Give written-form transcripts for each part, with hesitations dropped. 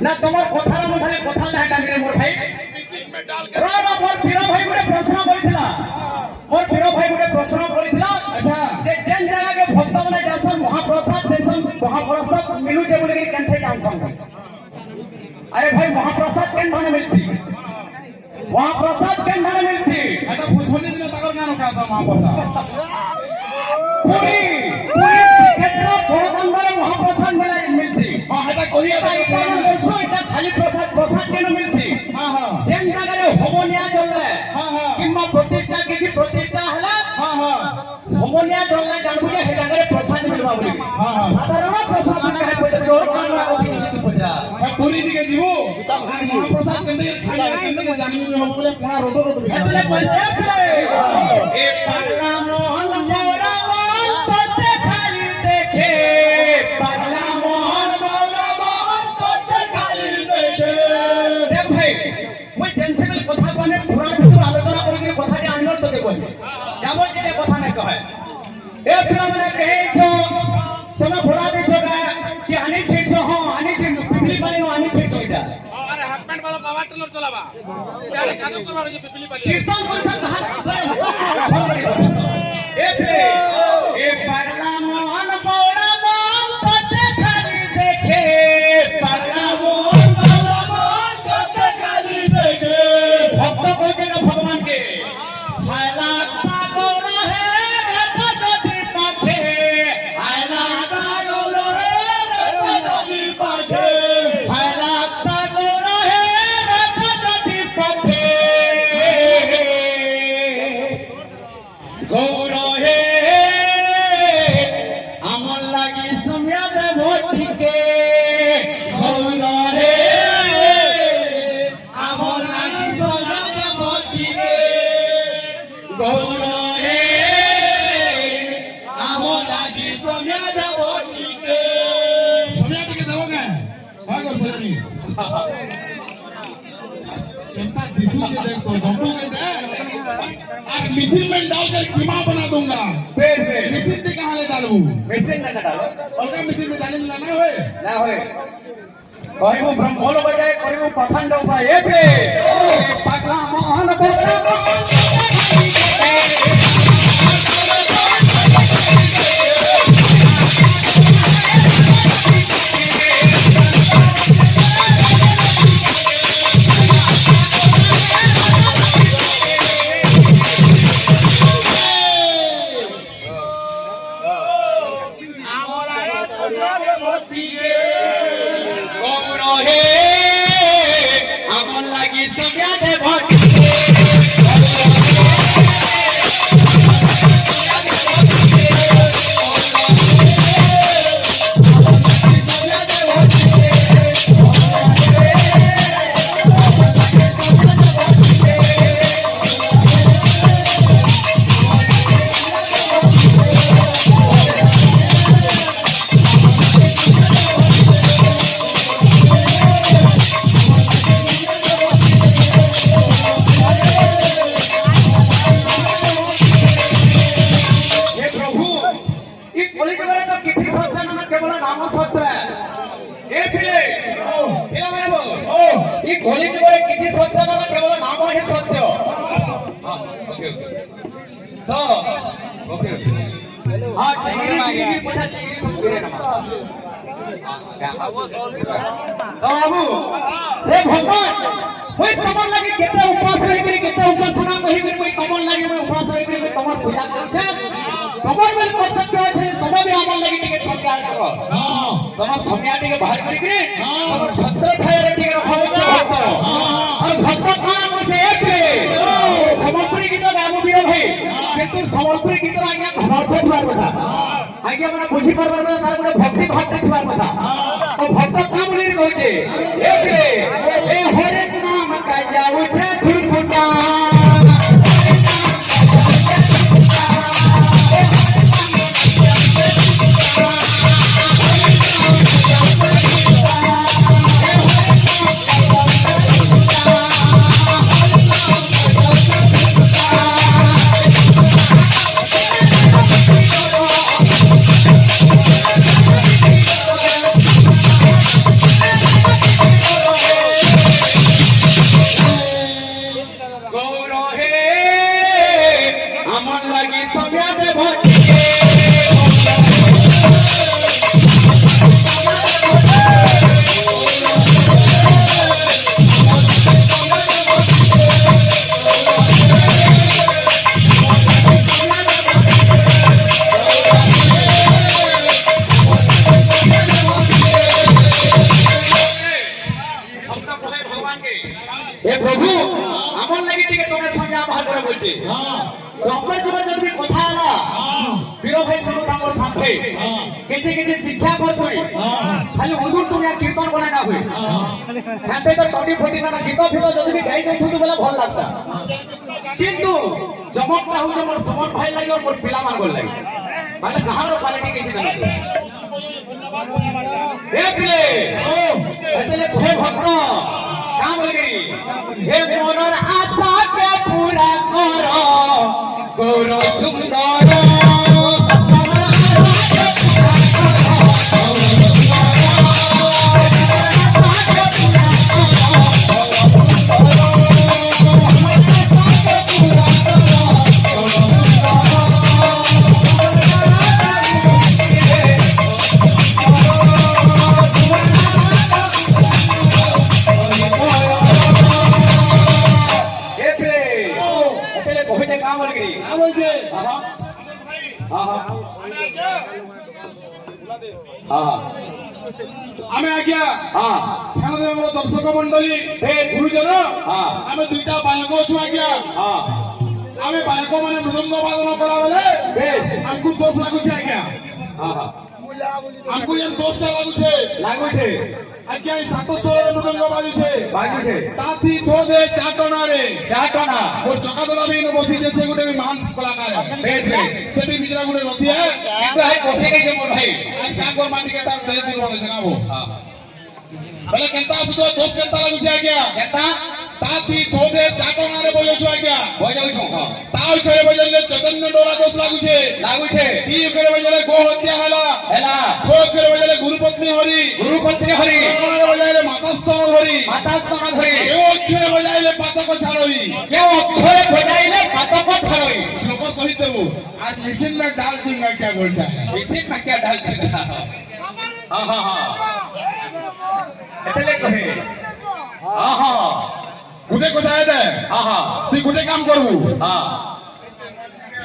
না তোমার কথার মধ্যে কথা না ডাঙ্গরে মোর ভাই রা রা মোর প্রিয় ভাই গুটে প্রশ্ন করিছিলা মোর প্রিয় ভাই গুটে প্রশ্ন করিছিলা আচ্ছা যে যেন জায়গাকে ভক্ত মানে যাসন মহাপ্রসাদ দেসন মহাপ্রসাদ মিলুছে বলে কি কেনতে জানছন আরে ভাই মহাপ্রসাদ কেন মানে মিলছি মহাপ্রসাদ কেন মানে মিলছি এটা পুষ্পনি দিলে তাগর নাম কাছে মহাপ্রসাদ পুরি পুরি ক্ষেত্র বড়দাঙ্গরে মহাপ্রসাদ মিলছি এটা করিয়া বলছো এটা খালি প্রসাদ প্রসাদ কেন মিলছি যেন জায়গায় হোমনিয়া জ্বললে কিংবা প্রতিষ্ঠা কিছু প্রতিষ্ঠা হলে হোমনিয়া জ্বললে জানবো যে সেই জায়গায় প্রসাদ মিলবা বলি সাধারণ প্রসাদ কাহে পড়ে জোর কারণ অতি কিছু পড়া পুরি দিকে দিব আর মহাপ্রসাদ কেন্দ্রে খাইয়া কেন্দ্রে জানিবি বলে কোনা রোড রোড એટલે বলছে এ পাগলা মোহন মোরা মন তোতে খালি দেখে পাগলা মোহন মোরা মন তোতে খালি দেখে দেখ ভাই মই সেন্সিবল কথা কোনে পুরাণ ভিতর আলোচনা করি কি কথাটি আনল তোতে কই যাব যেটা কথা না কয় এ পিলা মানে কহেছো তোমরা ভরা দিছো কি আনি ছিড়ছো হ্যাঁ আনি ছিড়ছো পিপলি পালি নো আনি ছিড়ছো এটা আরে হাফ প্যান্ট वाला পাওয়ার টিলার চালাবা সেটা কাজ করবার যে পিপলি পালি কীর্তন করতে হাত এ পাগলা মোহন মোরা মন তোতে খালি দেখে পাগলা মোহন মোরা মন তোতে খালি দেখে ভক্ত কইতে না ভগবানকে হায়লা পাগল হে রত যদি পাখে হায়লা পাগল হে রত যদি পাখে হায়লা পাগল হে রত যদি পাখে গৌর হে আমার লাগি সময়া দেব ঠিকে গৌর হে আমার লাগি সময়া দেব ঠিকে গৌর হে আমার লাগি সময়া দেব ঠিকে সময় দিকে দেব না হয় গো সরি केंता दिसू जे देख तो घंटों के दे और मिशन में डालकर कीमा बना दूंगा पेड़ मिशन में कहां ले डालूं मेसिन ना डालो और का मिशन में डालने ना होए ना होए कहिबो ब्रह्मोल बजाय करिबो पथंड उपाय ए पे पागला मोहन बोला গৌর হে আমার লাগি সময়া দেব बाबू हे भगवान होय तमन लागि केते उपवास रहि करी केते उपासना कहि करी कोई तमन लागि मैं उपवास रहि करी तमन पूजा करछे तमन में कर्तव्य है तमन भी हमन लागि टिके सरकार करो हां तमन समय टिके बाहर करी करी तमन छत्र छाया रे टिके रखो भक्त और भक्त कान करछे एक रे समर्पणी गीत गाबो बिरो भाई किंतु समर्पणी गीत आज्ञा समर्थ छुआर কথা आज्ञा माने बुझी परबार কথা तार माने भक्ति भाव छुआर কথা और भक्त काम ले कहते एक रे ए हरे नाम का जाऊ छे धुरफुटा আমার লাগি সঙ্গে ভটিয়ে हे प्रभु আমার লাগি টিকে তোমরা সঙ্গে আবার করে বলছে তোমার জীবন যদি কথা আলা বীর ভাই শুনো আমার সাথে কিছু কিছু শিক্ষা কর তুই খালি হুজুর তুমি কীর্তন বলে না হই হাতে তো টটি ফটি না গীত ফিত যদি গাই যাইছু তো বলে ভাল লাগতা কিন্তু জমকটা হচ্ছে মোর সমন ভাই লাগি আর মোর পিলা মান গল লাগি মানে কাহার কোয়ালিটি কিছু না দেখলে এতলে ভয় ভক্ত কাম লাগি হে মনের আশা কে পুরা করো গৌর সুন্দর আমি আজ্ঞা খেলাদেব আমার দর্শক মন্ডলী গুরুজন আমি দুইটা বায়ক অছু আজ্ঞা আমি বায়ক মানে মৃদঙ্গ বাদন করা বেলে আমকু দোষ লাগুছে আজ্ঞা আমকু যেন দোষটা লাগুছে আজ্ঞা এই সাতস্থল মৃদঙ্গ বাজুছে তাথি ধোদে চাটনারে ও চকাদলা বি বসিছে সে গুটে মহান কলাকার সে বি বিজরা গুটে রথিয়া কিন্তু আই পছে কে মোর ভাই আজ কাগর মাটি কে তার দেহ দিন বলে জানাবো বলে কেনতা আসতো দোষ কেনতা লাগুছে আজ্ঞা কেনতা তাথি ধোদে চাটনারে বইছো আজ্ঞা বইছো তাও করে বজলে চৈতন্য ডোরা দোষ লাগুছে ই করে বজলে গো হত্যা হেলা গো করে বজলে গুরুপত্নী হরি করে বজলে মাতাস্তন হরি কেউ অক্ষরে বজাইলে পাতক ছাড়ই শ্লোক সহিত দেবো আজ मिशन में डाल दूंगा क्या बोलता है मिशन में क्या डाल दूंगा हाँ এতলে কহে গুটে কোথায় দে তুই গুটে কাম করবু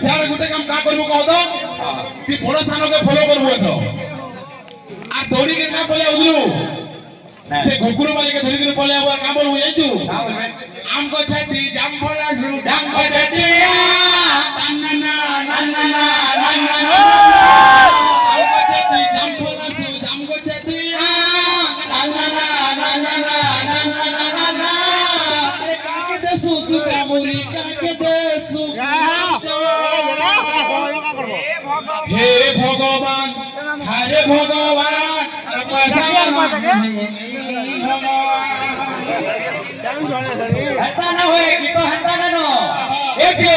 স্যার গুটে কাম কা করবু কহ তো তুই বড় সানকে ফলো করবু তো আর দৌড়ি কে না বলে উদলু সে ঘুকুরু মালিকে ধরি করে বলে আবার কাম করবু যাইতু আম কো ছাতি জাম ফলা জু জাম ফটাটিয়া নান্না নান্না নান্না আম কো ছাতি জাম ফলা জু জাম কো ছাতি নান্না নান্না নান্না কাকে দেসু সুকা মুরি কাকে দেসু হে ভগবান হরে ভগবান পয়সা ভগবান हटा ना होए कि तो हटा ना नो एके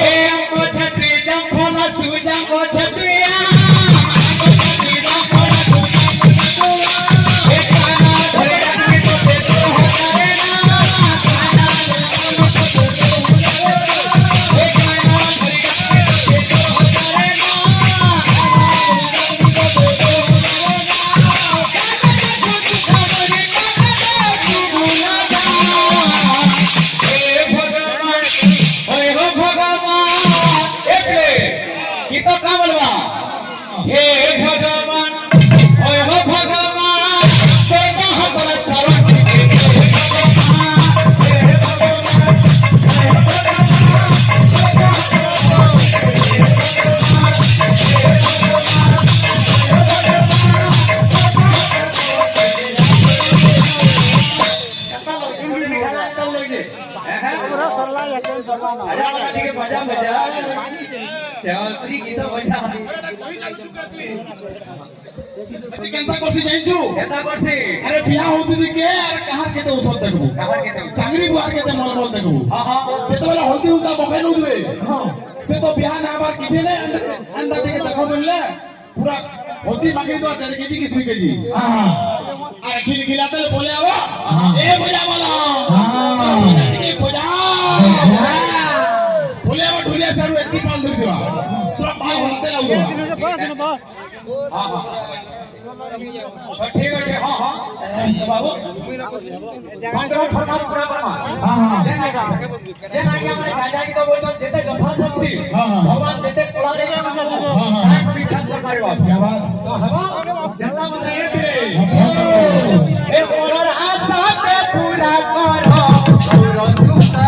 ए हमको छतरी जम फोना सुजम को छतरिया हमको छतरी जम फोना सुजम एक खाना धरे रखने तो दे तो हटाए ना खाना एक खाना धरे रखने तो दे तो हटाए ना हे भगवान ओए हो भगवान तेरा हमारा शरण चौधरी की तो बजा কেনসা করতে যাইছু এটা করছি আরে বিয়া হউতি কে আর কাহার কেতে ঔষধ দেখবো চাকরি বুয়ার কেতে মলমল দেখবো যেতবেলে হলদি উল্টা বকাই নউবে সে তো বিয়া না আবার কিছু নাই আন্দা থেকে দেখো বললে পুরা হলদি মাগি তো 1.5 কেজি কি 2 কেজি আর খিলখিলাতে বলে আবা এ বজা বলা বলে আবা ঢুলে ପିଲେ ସାରୁ ଏତି ପାଲ ଧରିଥିବା ପୁରା ପାଲ ହଲତେ ଲାଗୁଥିବା हां हां ठीक है हां हां बाबू संग्राम फरमान पूरा करमा हां हां जे ना कि हमरे दादा की तो बोलतो जेते यथा शक्ति भगवान जेते कोला रे हां हां पीछा कर मारबा क्या बात तो हवा जल्ला मत ये ए मोर आशा पे पूरा करो पूरा सुता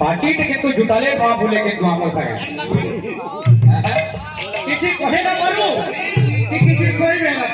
बाकी टिके तो जुटाले मां बोले के तू आमो सागे किसी कहे ना मारू कि किसी सोई में ना